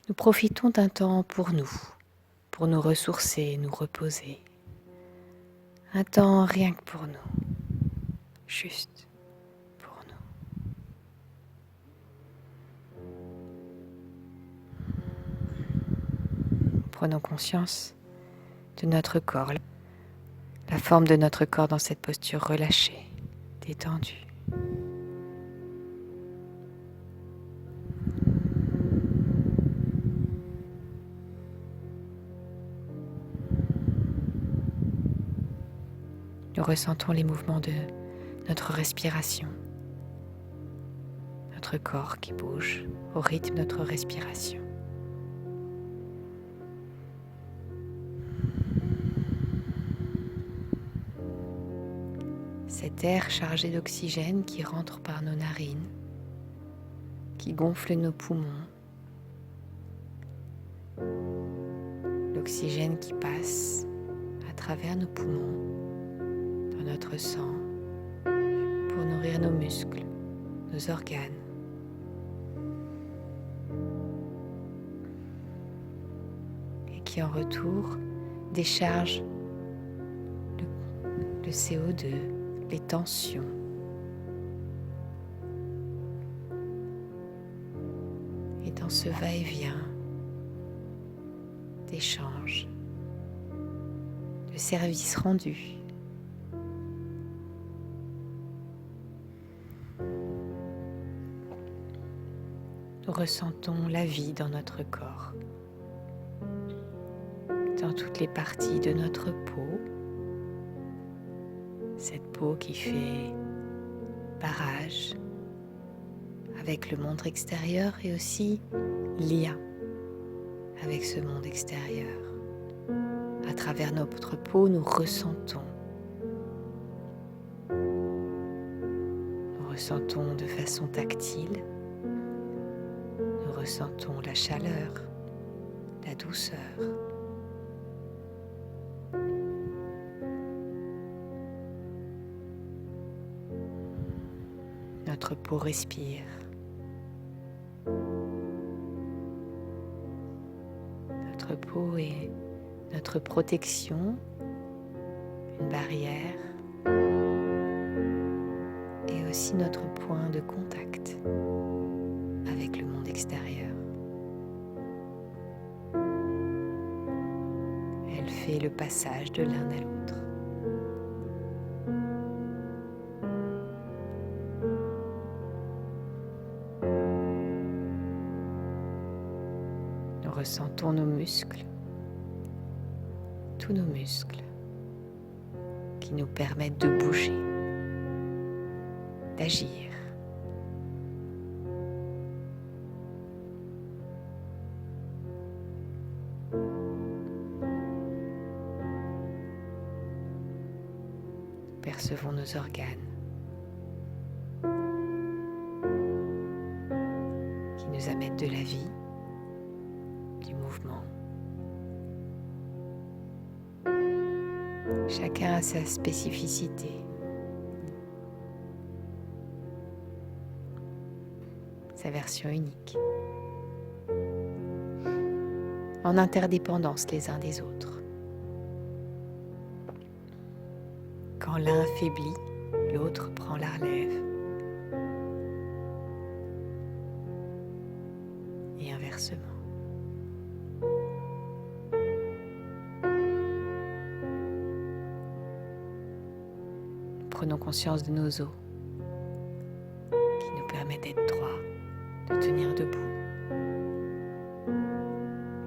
Nous profitons d'un temps pour nous ressourcer, nous reposer. Un temps rien que pour nous, juste pour nous. Prenons conscience de notre corps, la forme de notre corps dans cette posture relâchée, détendue. Nous ressentons les mouvements de notre respiration, notre corps qui bouge au rythme de notre respiration. Cet air chargé d'oxygène qui rentre par nos narines, qui gonfle nos poumons, l'oxygène qui passe à travers nos poumons, dans notre sang, pour nourrir nos muscles, nos organes. Et qui en retour décharge le CO2, les tensions. Et dans ce va-et-vient d'échange, de service rendu, nous ressentons la vie dans notre corps, dans toutes les parties de notre peau, cette peau qui fait barrage avec le monde extérieur et aussi lien avec ce monde extérieur. À travers notre peau, nous ressentons de façon tactile, nous ressentons la chaleur, la douceur. Notre peau respire. Notre peau est notre protection, une barrière et aussi notre point de contact avec le monde extérieur. Elle fait le passage de l'un à l'autre. Nous ressentons nos muscles, tous nos muscles qui nous permettent de bouger, d'agir. Nous percevons nos organes qui nous amènent de la vie, du mouvement. Chacun a sa spécificité. Sa version unique. En interdépendance les uns des autres. Quand l'un faiblit, l'autre prend la relève. Et inversement. Prenons conscience de nos os qui nous permettent d'être droits, de tenir debout.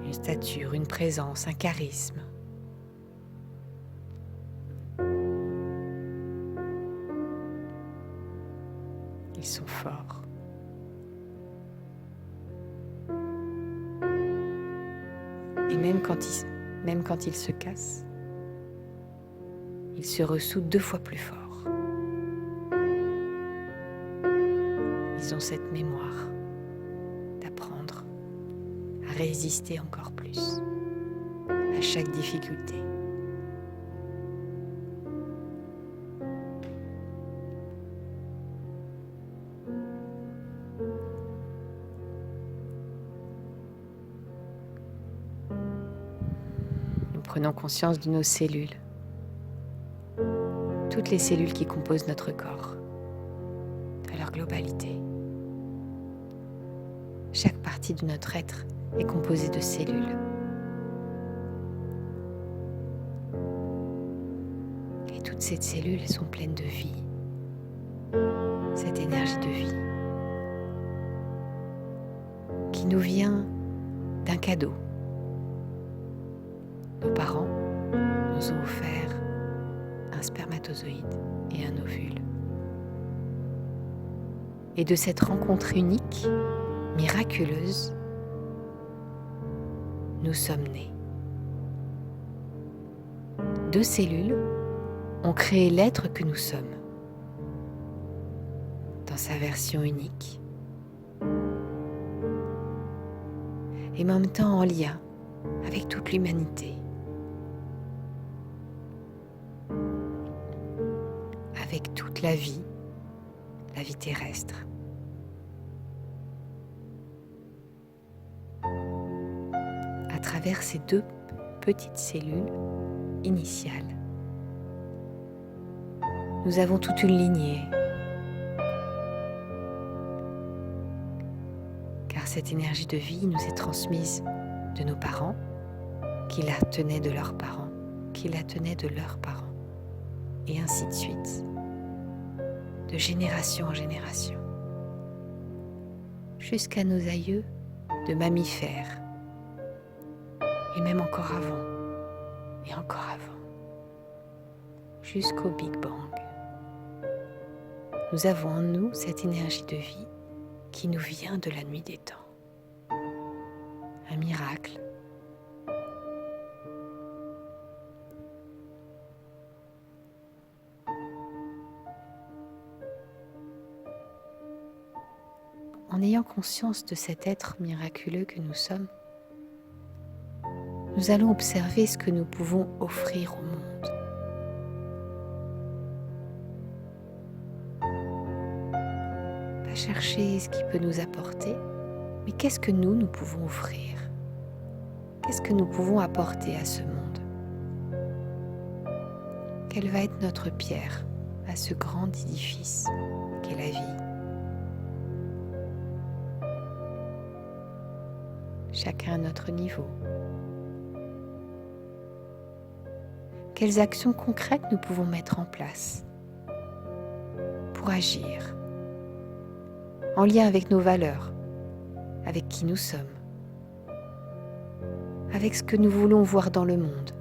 Une stature, une présence, un charisme. Ils sont forts. Et même quand ils se cassent, ils se ressoudent 2 fois plus fort. Ils ont cette mémoire d'apprendre à résister encore plus à chaque difficulté. prenons conscience de nos cellules, toutes les cellules qui composent notre corps, dans leur globalité. Chaque partie de notre être est composée de cellules. Et toutes ces cellules sont pleines de vie, cette énergie de vie qui nous vient d'un cadeau. Nos parents nous ont offert un spermatozoïde et un ovule. Et de cette rencontre unique, miraculeuse, nous sommes nés. 2 cellules ont créé l'être que nous sommes, dans sa version unique, et en même temps en lien avec toute l'humanité, avec toute la vie terrestre. À travers ces 2 petites cellules initiales, nous avons toute une lignée, car cette énergie de vie nous est transmise de nos parents, qui la tenaient de leurs parents, qui la tenaient de leurs parents, et ainsi de suite, de génération en génération, jusqu'à nos aïeux de mammifères, et même encore avant, et encore avant, jusqu'au Big Bang. Nous avons en nous cette énergie de vie qui nous vient de la nuit des temps. Un miracle. En ayant conscience de cet être miraculeux que nous sommes, nous allons observer ce que nous pouvons offrir au monde. Pas chercher ce qui peut nous apporter, mais qu'est-ce que nous pouvons offrir? Qu'est-ce que nous pouvons apporter à ce monde? Quelle va être notre pierre à ce grand édifice qu'est la vie? Chacun à notre niveau. Quelles actions concrètes nous pouvons mettre en place pour agir en lien avec nos valeurs, avec qui nous sommes, avec ce que nous voulons voir dans le monde.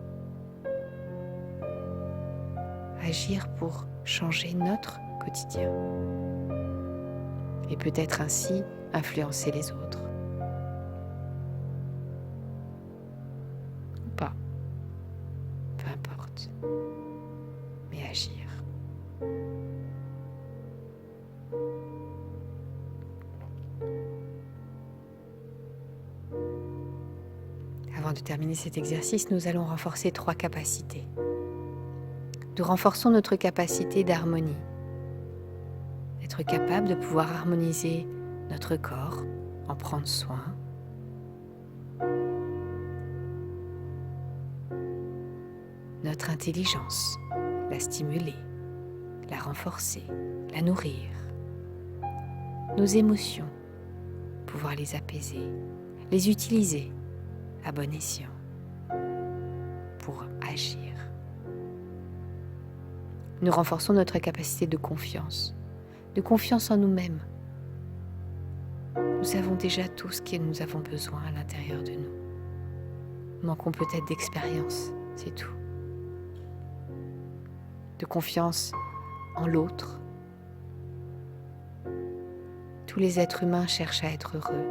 Agir pour changer notre quotidien et peut-être ainsi influencer les autres. Ou pas, peu importe, mais agir. Avant de terminer cet exercice, nous allons renforcer 3 capacités. Nous renforçons notre capacité d'harmonie, d'être capable de pouvoir harmoniser notre corps, en prendre soin, notre intelligence, la stimuler, la renforcer, la nourrir, nos émotions, pouvoir les apaiser, les utiliser à bon escient pour agir. Nous renforçons notre capacité de confiance en nous-mêmes. Nous avons déjà tout ce que nous avons besoin à l'intérieur de nous. Nous manquons peut-être d'expérience, c'est tout. De confiance en l'autre. Tous les êtres humains cherchent à être heureux.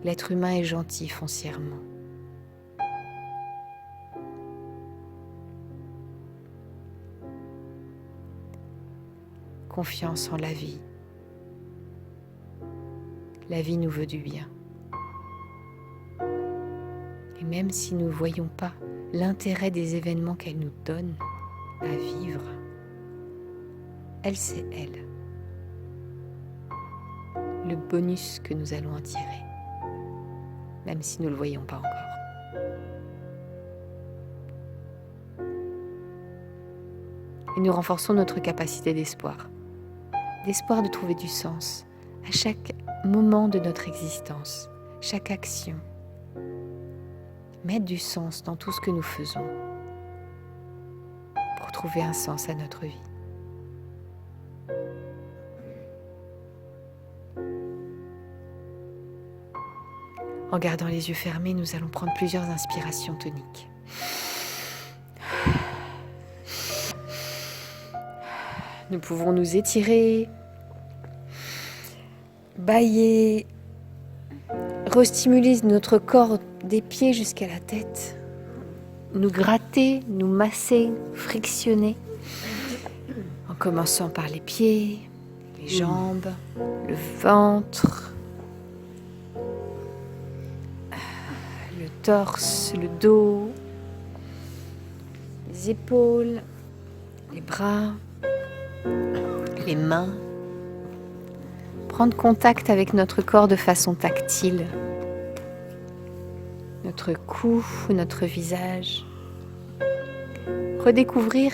L'être humain est gentil foncièrement. Confiance en la vie. La vie nous veut du bien. Et même si nous ne voyons pas l'intérêt des événements qu'elle nous donne à vivre, elle sait, elle, le bonus que nous allons en tirer, même si nous ne le voyons pas encore. et nous renforçons notre capacité d'espoir. D'espoir de trouver du sens à chaque moment de notre existence, chaque action. Mettre du sens dans tout ce que nous faisons pour trouver un sens à notre vie. En gardant les yeux fermés, nous allons prendre plusieurs inspirations toniques. Nous pouvons nous étirer, bâiller, restimuler notre corps des pieds jusqu'à la tête, nous gratter, nous masser, frictionner, en commençant par les pieds, les jambes, le ventre, le torse, le dos, les épaules, les bras, les mains. Prendre contact avec notre corps de façon tactile. Notre cou, notre visage. Redécouvrir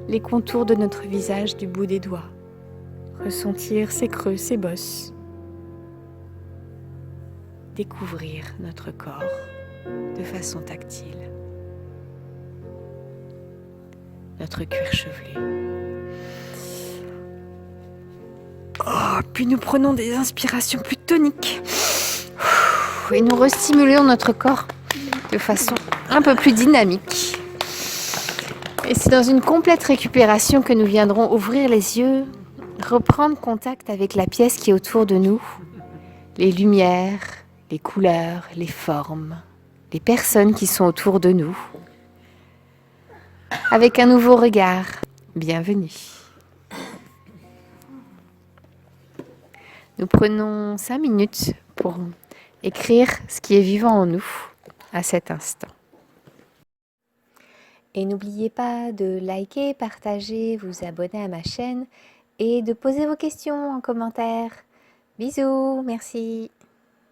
les contours de notre visage du bout des doigts. Ressentir ses creux, ses bosses. Découvrir notre corps de façon tactile. Notre cuir chevelu. Puis nous prenons des inspirations plus toniques. Et nous restimulons notre corps de façon un peu plus dynamique. Et c'est dans une complète récupération que nous viendrons ouvrir les yeux, reprendre contact avec la pièce qui est autour de nous, les lumières, les couleurs, les formes, les personnes qui sont autour de nous, avec un nouveau regard. Bienvenue. Nous prenons 5 minutes pour écrire ce qui est vivant en nous à cet instant. Et n'oubliez pas de liker, partager, vous abonner à ma chaîne et de poser vos questions en commentaire. Bisous, merci.